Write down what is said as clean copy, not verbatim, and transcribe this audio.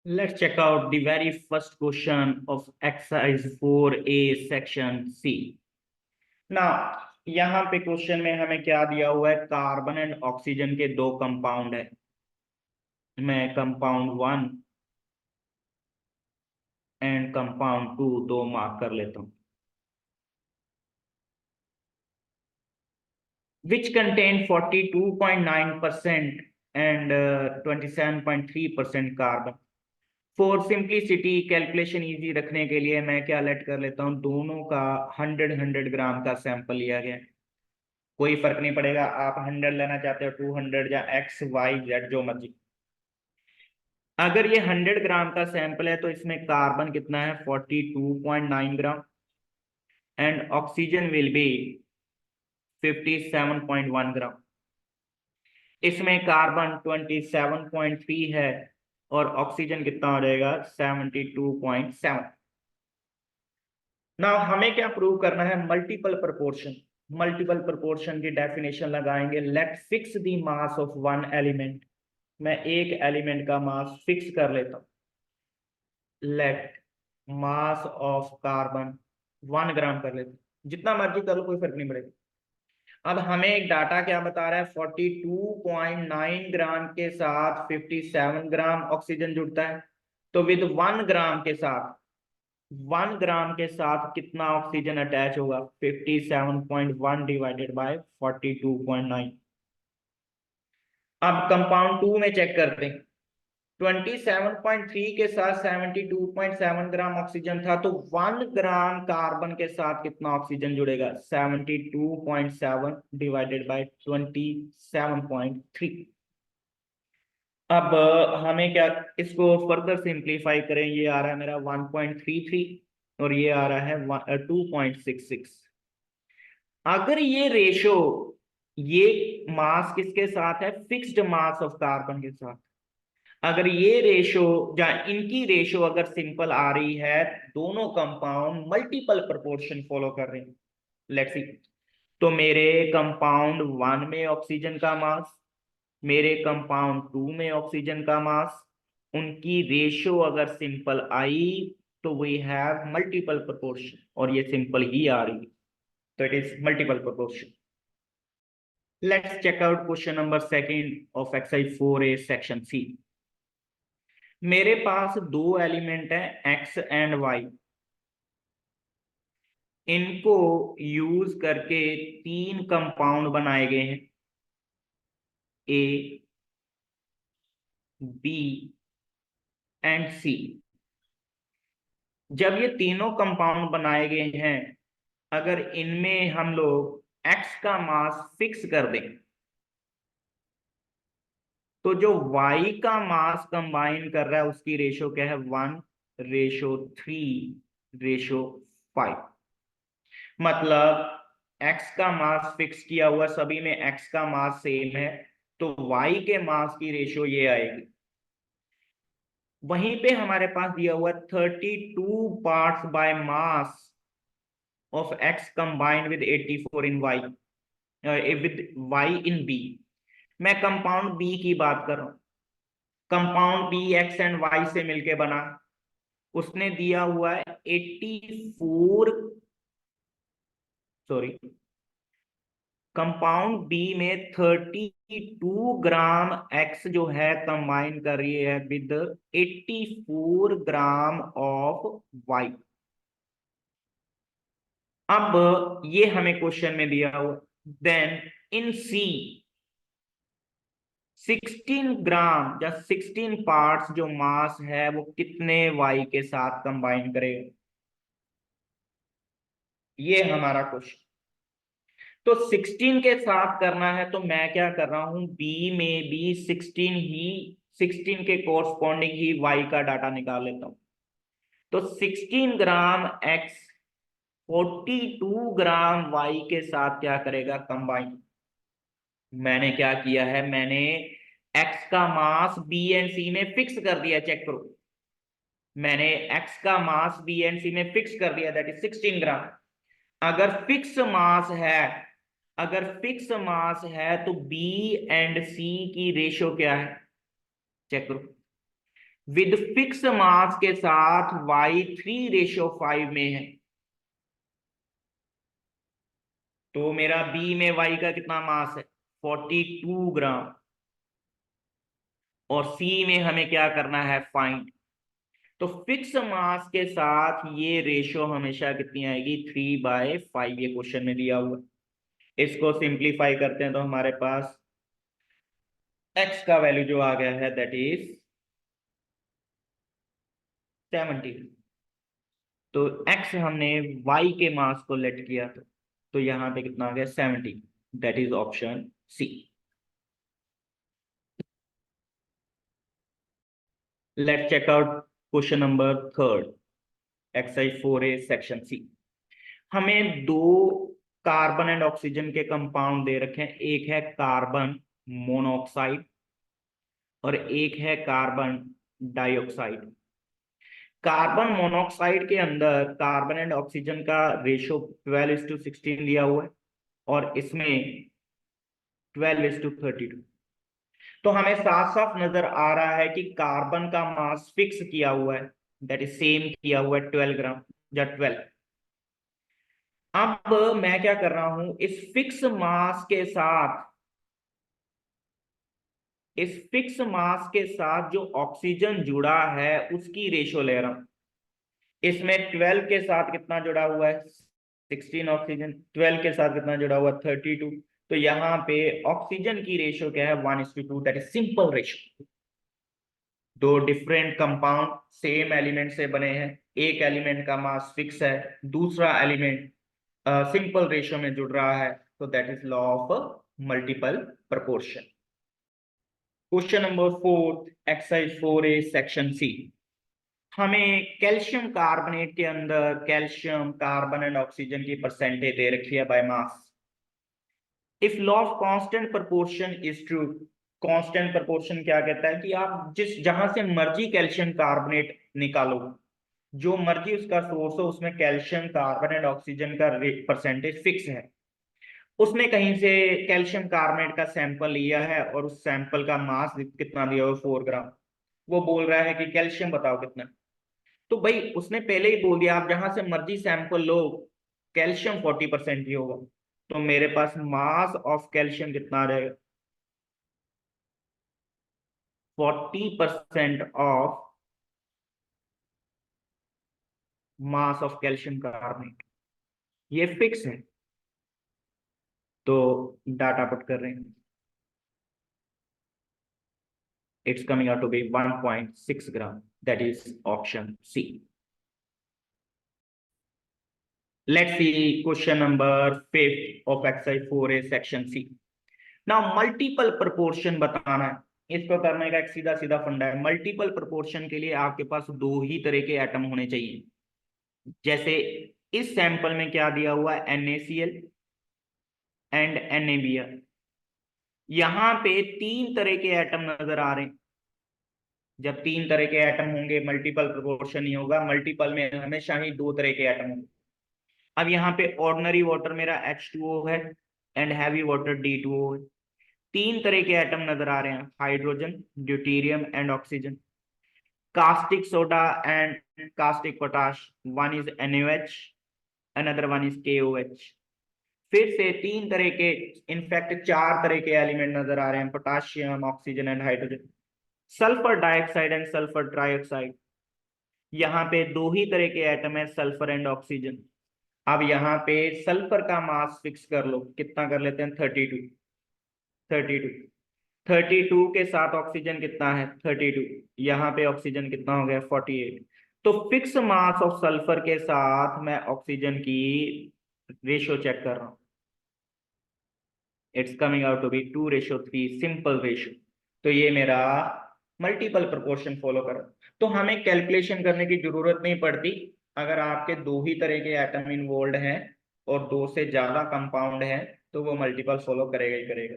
Let's check out the very first question of exercise 4A section C. Now, यहाँ पे question में हमें क्या दिया हुआ है? कार्बन एंड ऑक्सीजन के दो कंपाउंड है। मैं कंपाउंड 1 एंड कंपाउंड 2 दो मार्क कर लेता हूँ। Which contain 42.9% and 27.3% carbon. For simplicity calculation easy रखने के लिए मैं क्या लेट कर लेता हूँ, दोनों का 100 ग्राम का सैंपल लिया गया। कोई फर्क नहीं पड़ेगा, आप 100 लेना चाहते हो, 200 या एक्स वाई जेड जो मर्जी। अगर ये 100 ग्राम का सैंपल है तो इसमें कार्बन कितना है? 42.9 gram and oxygen will be 57.1 ग्राम। इसमें कार्बन 27.3 है और ऑक्सीजन कितना हो जाएगा? 72.7। नाउ हमें क्या प्रूव करना है? Multiple proportion. मल्टीपल प्रोपोर्शन की डेफिनेशन लगाएंगे। Let fix the mass of one element. मैं एक एलिमेंट का मास फिक्स कर लेता हूं। Let mass of carbon 1 gram कर लेते, जितना मर्जी कर लो, कोई फर्क नहीं पड़ेगा। अब हमें एक डाटा क्या बता रहा है? 42.9 ग्राम के साथ 57 ग्राम ऑक्सीजन जुड़ता है। तो विद 1 ग्राम के साथ 1 ग्राम के साथ कितना ऑक्सीजन अटैच होगा? 57.1 डिवाइडेड बाय 42.9। अब कंपाउंड 2 में चेक करते हैं। 27.3 के साथ 72.7 ग्राम ऑक्सीजन था, तो 1 ग्राम कार्बन के साथ कितना ऑक्सीजन जुड़ेगा? 72.7 डिवाइडेड बाय 27.3। अब हमें क्या, इसको फर्दर सिंप्लीफाई करें। ये आ रहा है मेरा 1.33 और ये आ रहा है 2.66। अगर ये रेशो, ये मास किसके साथ है? फिक्स्ड मास ऑफ कार्बन के साथ। अगर ये रेशो या इनकी रेशो अगर सिंपल आ रही है, दोनों कंपाउंड मल्टीपल प्रोपोर्शन फॉलो कर रहे हैं। Let's see. तो मेरे कंपाउंड 1 में ऑक्सीजन का मास, मेरे कंपाउंड 2 में ऑक्सीजन का मास, उनकी रेशो अगर सिंपल आई तो वी हैव मल्टीपल प्रोपोर्शन, और ये सिंपल ही आ रही है, तो it is multiple proportion. Let's check out question number second of exercise 4A section C. मेरे पास दो एलिमेंट है एक्स एंड वाई। इनको यूज करके तीन कंपाउंड बनाए गए हैं, ए, बी एंड सी। जब ये तीनों कंपाउंड बनाए गए हैं, अगर इनमें हम लोग एक्स का मास फिक्स कर दें, तो जो वाई का मास कंबाइन कर रहा है उसकी रेशो क्या है? 1:3:5। मतलब एक्स का मास फिक्स किया हुआ, सभी में एक्स का मास सेम है, तो वाई के मास की रेशियो ये आएगी। वहीं पे हमारे पास दिया हुआ 32 parts by mass of x combined with 84 in y, with y in B. मैं कंपाउंड बी की बात कर रहा हूं। Compound B x and y से मिलके बना। उसने दिया हुआ है 84, सॉरी, कंपाउंड बी में 32 ग्राम एक्स जो है कंबाइन कर रही है विद 84 ग्राम ऑफ वाई। अब ये हमें क्वेश्चन में दिया हुआ। देन इन सी 16 ग्राम या 16 पार्ट्स जो मास है वो कितने वाई के साथ कंबाइन करेगा? ये हमारा क्वेश्चन। तो 16 के साथ करना है तो मैं क्या कर रहा हूं, बी में भी 16 ही, 16 के कोरस्पॉन्डिंग ही वाई का डाटा निकाल लेता हूं। तो 16 ग्राम एक्स 42 ग्राम वाई के साथ क्या करेगा? कंबाइन। मैंने क्या किया है? मैंने एक्स का मास बी एंड सी में फिक्स कर दिया। चेक करो, मैंने एक्स का मास बी एंड सी में फिक्स कर दिया, दैट इज 16 ग्राम। अगर फिक्स मास है, अगर फिक्स मास है तो बी एंड सी की रेशो क्या है? चेक करो। विद फिक्स मास के साथ Y3:5 में है। तो मेरा बी में वाई का कितना मास है, 42 ग्राम। और सी में हमें क्या करना है, फाइंड। तो फिक्स मास के साथ ये रेशो हमेशा कितनी आएगी, 3/5, ये क्वेश्चन में दिया हुआ। इसको सिंप्लीफाई करते हैं तो हमारे पास एक्स का वैल्यू जो आ गया है दैट इज 70। तो एक्स हमने वाई के मास को लेट किया था, तो यहां पे कितना आ गया, 70। That is option C. Let check out question number third, exercise 4A section C. हमें दो कार्बन एंड ऑक्सीजन के कंपाउंड दे रखे हैं, एक है कार्बन मोनोऑक्साइड और एक है कार्बन डाइऑक्साइड। कार्बन मोनोऑक्साइड के अंदर कार्बन एंड ऑक्सीजन का रेशो 12:16 दिया हुआ है और इसमें 12:32। तो हमें साफ साफ नजर आ रहा है कि कार्बन का मास फिक्स किया हुआ है, दैट इज सेम किया हुआ है 12 ग्राम या 12। अब मैं क्या कर रहा हूं, इस फिक्स मास के साथ जो ऑक्सीजन जुड़ा है उसकी रेशो ले रहा हूं। इसमें 12 के साथ कितना जुड़ा हुआ है, 16 ऑक्सीजन। 12 के साथ कितना जुड़ा हुआ है, 32। तो यहाँ पे ऑक्सीजन की रेशो क्या है, 1:2, दैट इज सिंपल रेशो। दो डिफरेंट कंपाउंड सेम एलिमेंट से बने हैं, एक एलिमेंट का मास फिक्स है, दूसरा एलिमेंट सिंपल रेशो में जुड़ रहा है, तो that is law of multiple proportion. Question number 4, exercise 4A section C. हमें कैल्शियम कार्बोनेट के अंदर कैल्शियम, कार्बन एंड ऑक्सीजन की परसेंटेज दे रखी है by mass. If law of constant proportion is true, constant proportion क्या कहता है कि आप जहां से मर्जी कैल्शियम कार्बोनेट निकालो, जो मर्जी उसका सोर्स हो, उसमें कैल्शियम कार्बन एंड ऑक्सीजन का परसेंटेज फिक्स है। उसने कहीं से कैल्शियम कार्बोनेट का सैंपल लिया है और उस सैंपल का मास कितना दिया हुआ, 4 ग्राम। वो बोल रहा है कि कैल्शियम बताओ कितना। तो भाई उसने पहले ही बोल दिया आप जहां से मर्जी सैंपल लो, कैल्शियम 40% ही होगा। तो मेरे पास मास ऑफ कैल्शियम कितना आ जाएगा, 40% of mass of calcium carbonate, ये फिक्स है। तो डाटा पुट कर रहे हैं, it's coming out to be 1.6 gram, that is option C. Let's see question number 5 of exercise 4A section C. Now multiple proportion बताना है। इसको करने का एक सीधा सीधा फंडा है। मल्टीपल प्रोपोर्शन के लिए आपके पास दो ही तरह के एटम होने चाहिए। जैसे इस सैंपल में क्या दिया हुआ है, NaCl एंड NaBr। यहाँ पे तीन तरह के एटम नजर आ रहे हैं। जब तीन तरह के एटम होंगे मल्टीपल प्रोपोर्शन ही होगा, मल्टीपल में हमेशा ही दो तरह के एटम होंगे। अब यहाँ पे ऑर्डिनरी वाटर मेरा H2O है एंड हैवी वाटर D2O है। तीन तरह के एटम नजर आ रहे हैं, hydrogen, deuterium and oxygen. Caustic soda and caustic potash, one is NaOH, another one is KOH। फिर से तीन तरह के, इनफैक्ट चार तरह के एलिमेंट नजर आ रहे हैं, potassium, oxygen and hydrogen. Sulphur dioxide and sulphur trioxide, यहाँ पे दो ही तरह के एटम है, सल्फर एंड ऑक्सीजन। अब यहाँ पे सल्फर का मास फिक्स कर लो, कितना कर लेते हैं, 32। 32 32 के साथ ऑक्सीजन कितना है, 32। यहाँ पे ऑक्सीजन कितना हो गया, 48। तो फिक्स मास ऑफ सल्फर के साथ मैं ऑक्सीजन की रेशियो चेक कर रहा हूँ, it's coming out to be 2:3, simple ratio. तो ये मेरा मल्टीपल प्रोपोर्शन फॉलो कर। तो हमें कैलकुलेशन करने की जरूरत नहीं पड़ती। अगर आपके दो ही तरह के एटम इन्वॉल्व हैं और दो से ज्यादा कंपाउंड है, तो वो मल्टीपल फॉलो करेगा ही करेगा।